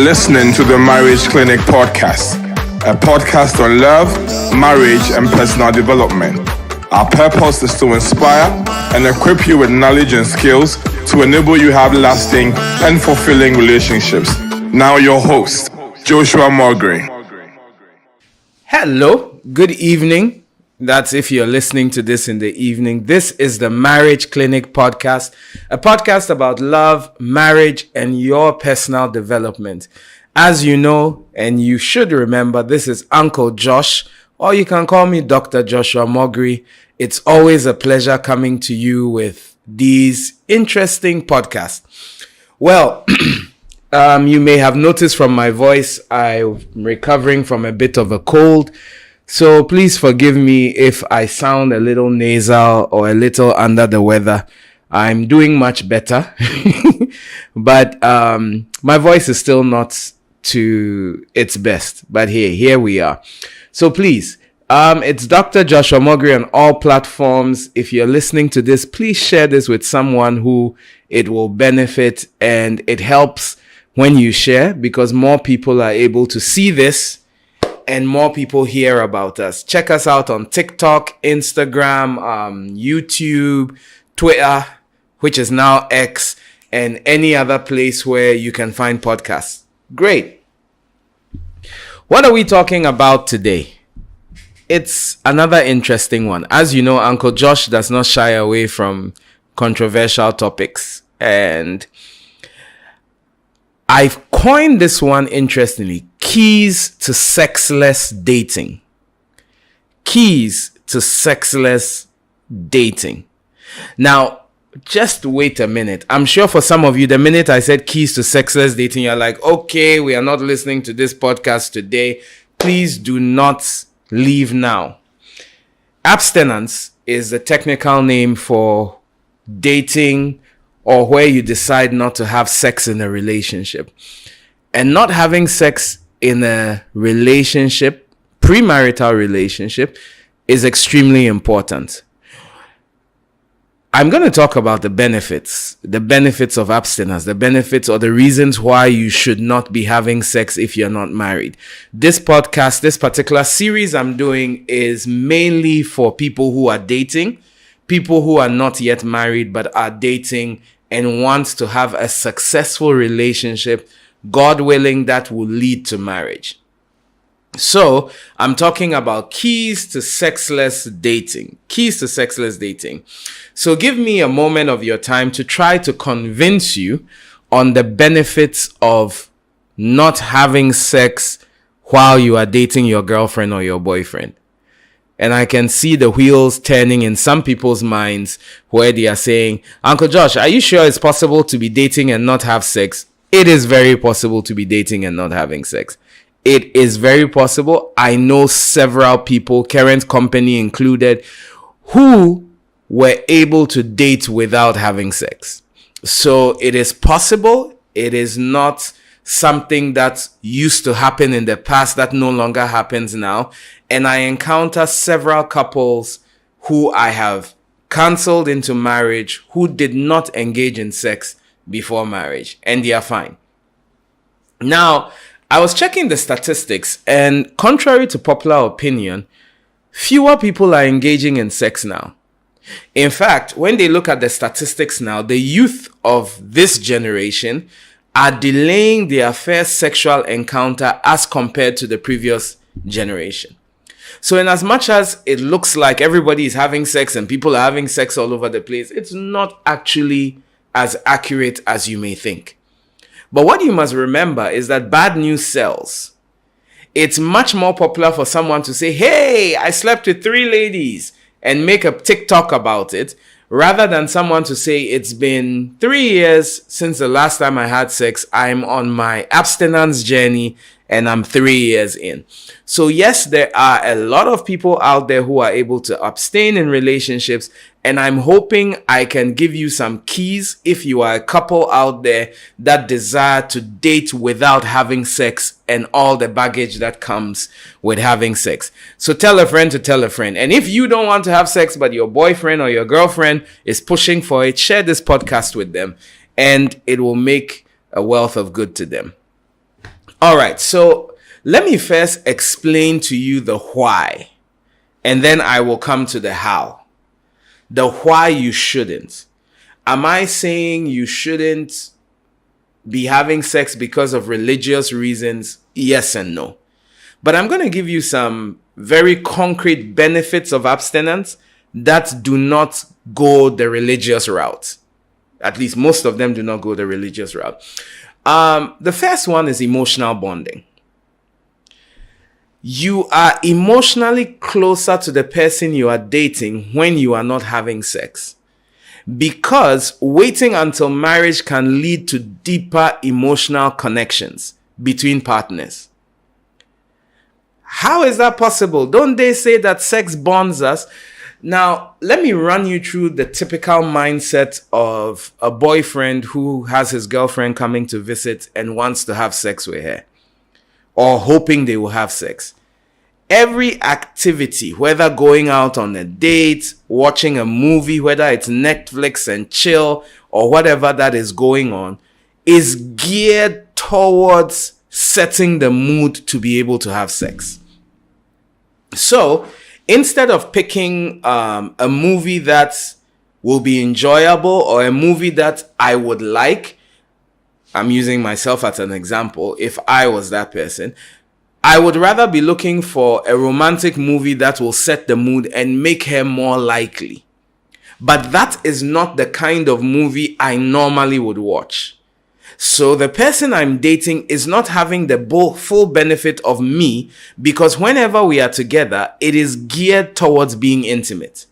listening to the Marriage Clinic podcast, a podcast on love, marriage, and personal development. Our purpose is to inspire and equip you with knowledge and skills to enable you to have lasting and fulfilling relationships. Now your host, Joshua Mulgrew. Hello, good evening. That's if you're listening to this in the evening. This is the Marriage Clinic podcast, a podcast about love, marriage, and your personal development. As you know, and you should remember, this is Uncle Josh, or you can call me Dr. Joshua Mulgrew. It's always a pleasure coming to you with these interesting podcasts. Well, you may have noticed from my voice, I'm recovering from a bit of a cold. So please forgive me if I sound a little nasal or a little under the weather. I'm doing much better, but my voice is still not to its best. But here we are. So please, it's Dr. Joshua Mulgrew on all platforms. If you're listening to this, please share this with someone who it will benefit, and it helps when you share because more people are able to see this and more people hear about us. Check us out on TikTok, Instagram, YouTube, Twitter, which is now X, and any other place where you can find podcasts. Great. What are we talking about today? It's another interesting one. As you know, Uncle Josh does not shy away from controversial topics. And I've coined this one interestingly, keys to sexless dating. Keys to sexless dating. Now, just wait a minute. I'm sure for some of you, the minute I said keys to sexless dating, you're like, okay, we are not listening to this podcast today. Please do not leave now. Abstinence is the technical name for dating or where you decide not to have sex in a relationship. And not having sex in a relationship, premarital relationship, is extremely important. I'm going to talk about the benefits of abstinence, the benefits or the reasons why you should not be having sex if you're not married. This podcast, this particular series I'm doing is mainly for people who are dating, people who are not yet married but are dating and want to have a successful relationship, God willing, that will lead to marriage. So I'm talking about keys to sexless dating. Keys to sexless dating. So give me a moment of your time to try to convince you on the benefits of not having sex while you are dating your girlfriend or your boyfriend. And I can see the wheels turning in some people's minds where they are saying, Uncle Josh, are you sure it's possible to be dating and not have sex? It is very possible to be dating and not having sex. It is very possible. I know several people, current company included, who were able to date without having sex. So it is possible. It is not something that used to happen in the past that no longer happens now. And I encounter several couples who I have counseled into marriage who did not engage in sex before marriage, and they are fine. Now, I was checking the statistics, and contrary to popular opinion, fewer people are engaging in sex now. In fact, when they look at the statistics now, the youth of this generation are delaying their first sexual encounter as compared to the previous generation. So in as much as it looks like everybody is having sex and people are having sex all over the place, it's not actually as accurate as you may think. But what you must remember is that bad news sells. It's much more popular for someone to say, hey, I slept with 3 ladies and make a TikTok about it, rather than someone to say, it's been 3 years since the last time I had sex. I'm on my abstinence journey and I'm 3 years in. So yes, there are a lot of people out there who are able to abstain in relationships, and I'm hoping I can give you some keys if you are a couple out there that desire to date without having sex and all the baggage that comes with having sex. So tell a friend to tell a friend. And if you don't want to have sex but your boyfriend or your girlfriend is pushing for it, share this podcast with them and it will make a wealth of good to them. All right, so let me first explain to you the why, and then I will come to the how. The why you shouldn't. Am I saying you shouldn't be having sex because of religious reasons? Yes and no. But I'm going to give you some very concrete benefits of abstinence that do not go the religious route. At least most of them do not go the religious route. The first one is emotional bonding. You are emotionally closer to the person you are dating when you are not having sex, because waiting until marriage can lead to deeper emotional connections between partners. How is that possible? Don't they say that sex bonds us? Now, let me run you through the typical mindset of a boyfriend who has his girlfriend coming to visit and wants to have sex with her, or hoping they will have sex. Every activity, whether going out on a date, watching a movie, whether it's Netflix and chill, or whatever that is going on, is geared towards setting the mood to be able to have sex. So, instead of picking a movie that will be enjoyable or a movie that I would like, I'm using myself as an example, if I was that person, I would rather be looking for a romantic movie that will set the mood and make her more likely. But that is not the kind of movie I normally would watch. So the person I'm dating is not having the full benefit of me, because whenever we are together, it is geared towards being intimate.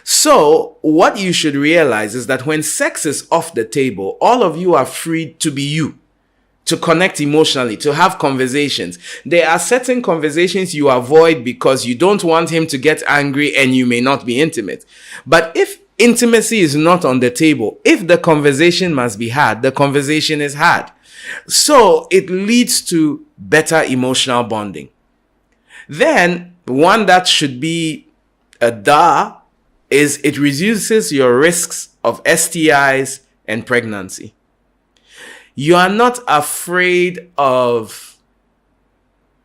So what you should realize is that when sex is off the table, all of you are free to be you, to connect emotionally, to have conversations. There are certain conversations you avoid because you don't want him to get angry and you may not be intimate. But if intimacy is not on the table, if the conversation must be had, the conversation is had. So it leads to better emotional bonding. Then, one that should be a duh is it reduces your risks of STIs and pregnancy. You are not afraid of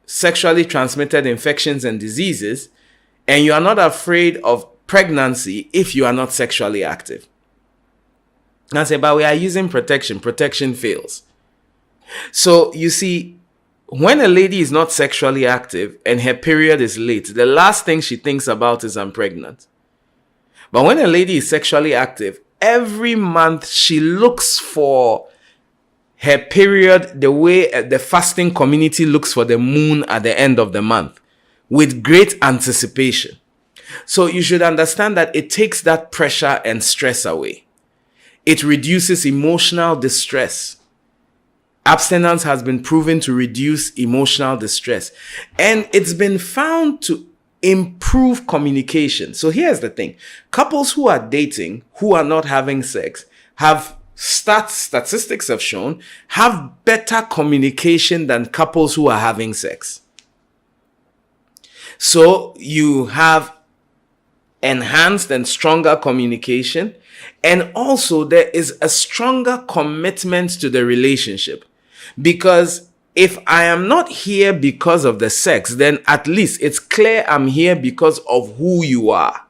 sexually transmitted infections and diseases, and you are not afraid of pregnancy if you are not sexually active. I say, but we are using protection. Protection fails. So you see, when a lady is not sexually active and her period is late, the last thing she thinks about is I'm pregnant. But when a lady is sexually active, every month she looks for her period the way the fasting community looks for the moon at the end of the month, with great anticipation. So you should understand that it takes that pressure and stress away. It reduces emotional distress. Abstinence has been proven to reduce emotional distress, and it's been found to improve communication. So here's the thing. Couples who are dating, who are not having sex, have statistics have shown, have better communication than couples who are having sex. So you have enhanced and stronger communication, and also there is a stronger commitment to the relationship. Because if I am not here because of the sex, then at least it's clear I'm here because of who you are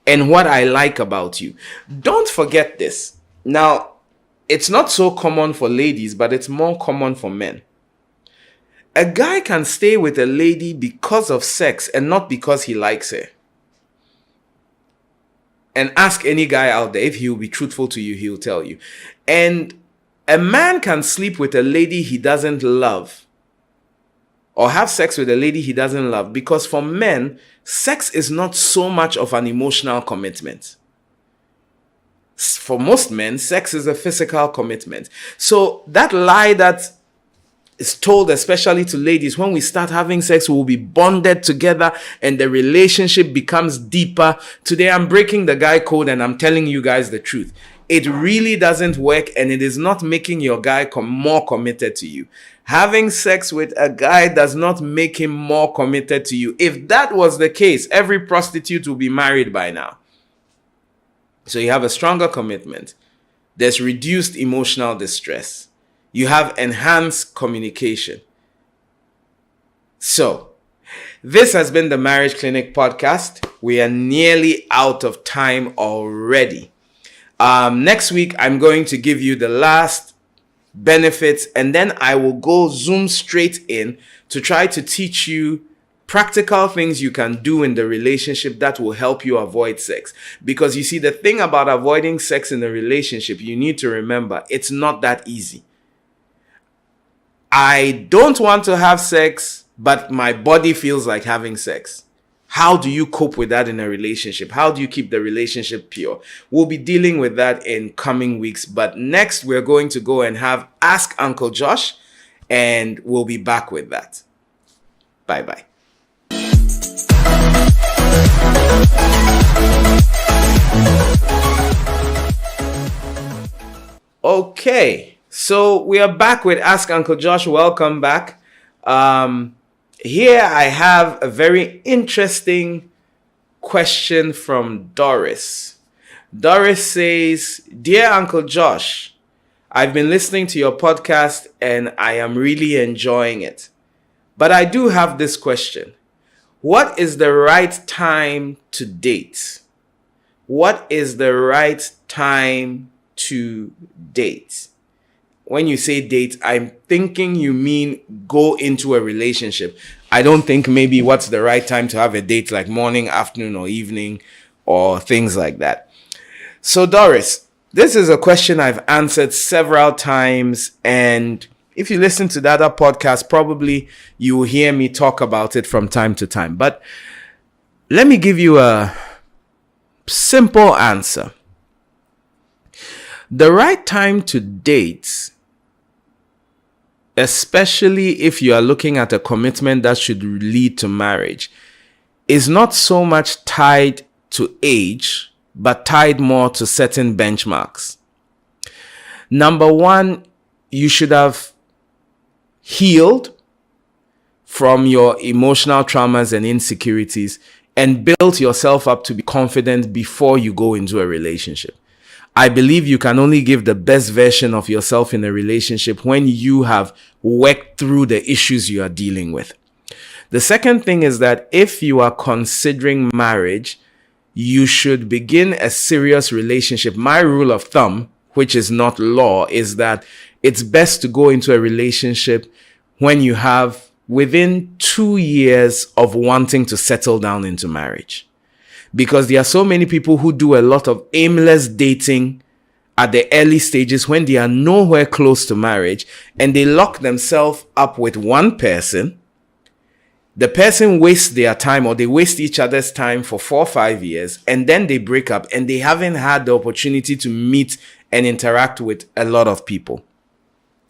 and what I like about you. Don't forget this. Now, it's not so common for ladies, but it's more common for men. A guy can stay with a lady because of sex and not because he likes her. And ask any guy out there, if he'll be truthful to you, he'll tell you. And a man can sleep with a lady he doesn't love, or have sex with a lady he doesn't love, because for men, sex is not so much of an emotional commitment. For most men, sex is a physical commitment. So that lie that is told, especially to ladies, when we start having sex, we will be bonded together and the relationship becomes deeper. Today, I'm breaking the guy code and I'm telling you guys the truth. It really doesn't work, and it is not making your guy more committed to you. Having sex with a guy does not make him more committed to you. If that was the case, every prostitute will be married by now. So you have a stronger commitment. There's reduced emotional distress. You have enhanced communication. So, this has been the Marriage Clinic podcast. We are nearly out of time already. Next week, I'm going to give you the last benefits, and then I will go zoom straight in to try to teach you practical things you can do in the relationship that will help you avoid sex. Because you see, the thing about avoiding sex in a relationship, you need to remember, it's not that easy. I don't want to have sex, but my body feels like having sex. How do you cope with that in a relationship? How do you keep the relationship pure? We'll be dealing with that in coming weeks. But next, we're going to go and have Ask Uncle Josh, and we'll be back with that. Bye-bye. Okay, so we are back with Ask Uncle Josh. Welcome back. Here I have a very interesting question from Doris. Doris says, "Dear Uncle Josh, I've been listening to your podcast and I am really enjoying it. But I do have this question. What is the right time to date? What is the right time to date?" When you say date, I'm thinking you mean go into a relationship. I don't think maybe what's the right time to have a date, like morning, afternoon, or evening, or things like that. So Doris, this is a question I've answered several times, and if you listen to the other podcast, probably you will hear me talk about it from time to time. But let me give you a simple answer. The right time to date, especially if you are looking at a commitment that should lead to marriage, is not so much tied to age, but tied more to certain benchmarks. Number one, you should have healed from your emotional traumas and insecurities and built yourself up to be confident before you go into a relationship. I believe you can only give the best version of yourself in a relationship when you have worked through the issues you are dealing with. The second thing is that if you are considering marriage, you should begin a serious relationship. My rule of thumb, which is not law, is that it's best to go into a relationship when you have within 2 years of wanting to settle down into marriage. Because there are so many people who do a lot of aimless dating at the early stages when they are nowhere close to marriage, and they lock themselves up with one person. The person wastes their time, or they waste each other's time for 4 or 5 years, and then they break up and they haven't had the opportunity to meet and interact with a lot of people.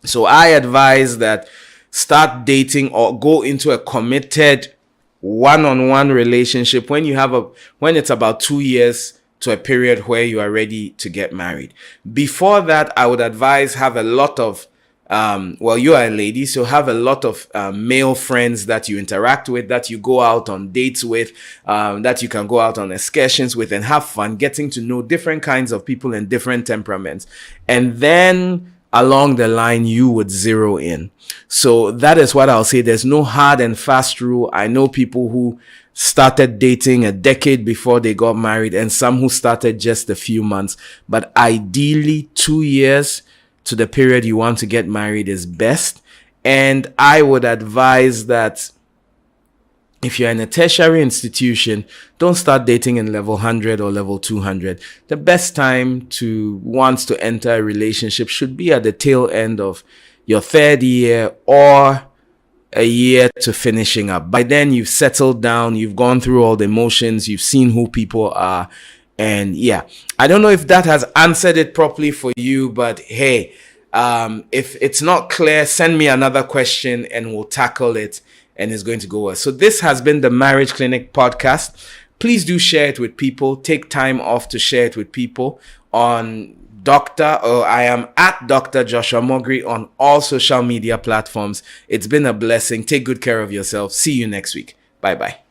So I advise that start dating or go into a committed one-on-one relationship when it's about 2 years to a period where you are ready to get married. Before that, I would advise have a lot of you are a lady, so have a lot of male friends that you interact with, that you go out on dates with, that you can go out on excursions with and have fun getting to know different kinds of people and different temperaments. And then along the line, you would zero in. So that is what I'll say. There's no hard and fast rule. I know people who started dating a decade before they got married, and some who started just a few months. But ideally, 2 years to the period you want to get married is best. And I would advise that if you're in a tertiary institution, don't start dating in level 100 or level 200. The best time to want to enter a relationship should be at the tail end of your 3rd year or a year to finishing up. By then, you've settled down, you've gone through all the emotions, you've seen who people are. And yeah, I don't know if that has answered it properly for you, but hey, if it's not clear, send me another question and we'll tackle it, and it's going to go well. So this has been the Marriage Clinic podcast. Please do share it with people. Take time off to share it with people on I am at Dr. Joshua Mogri on all social media platforms. It's been a blessing. Take good care of yourself. See you next week. Bye-bye.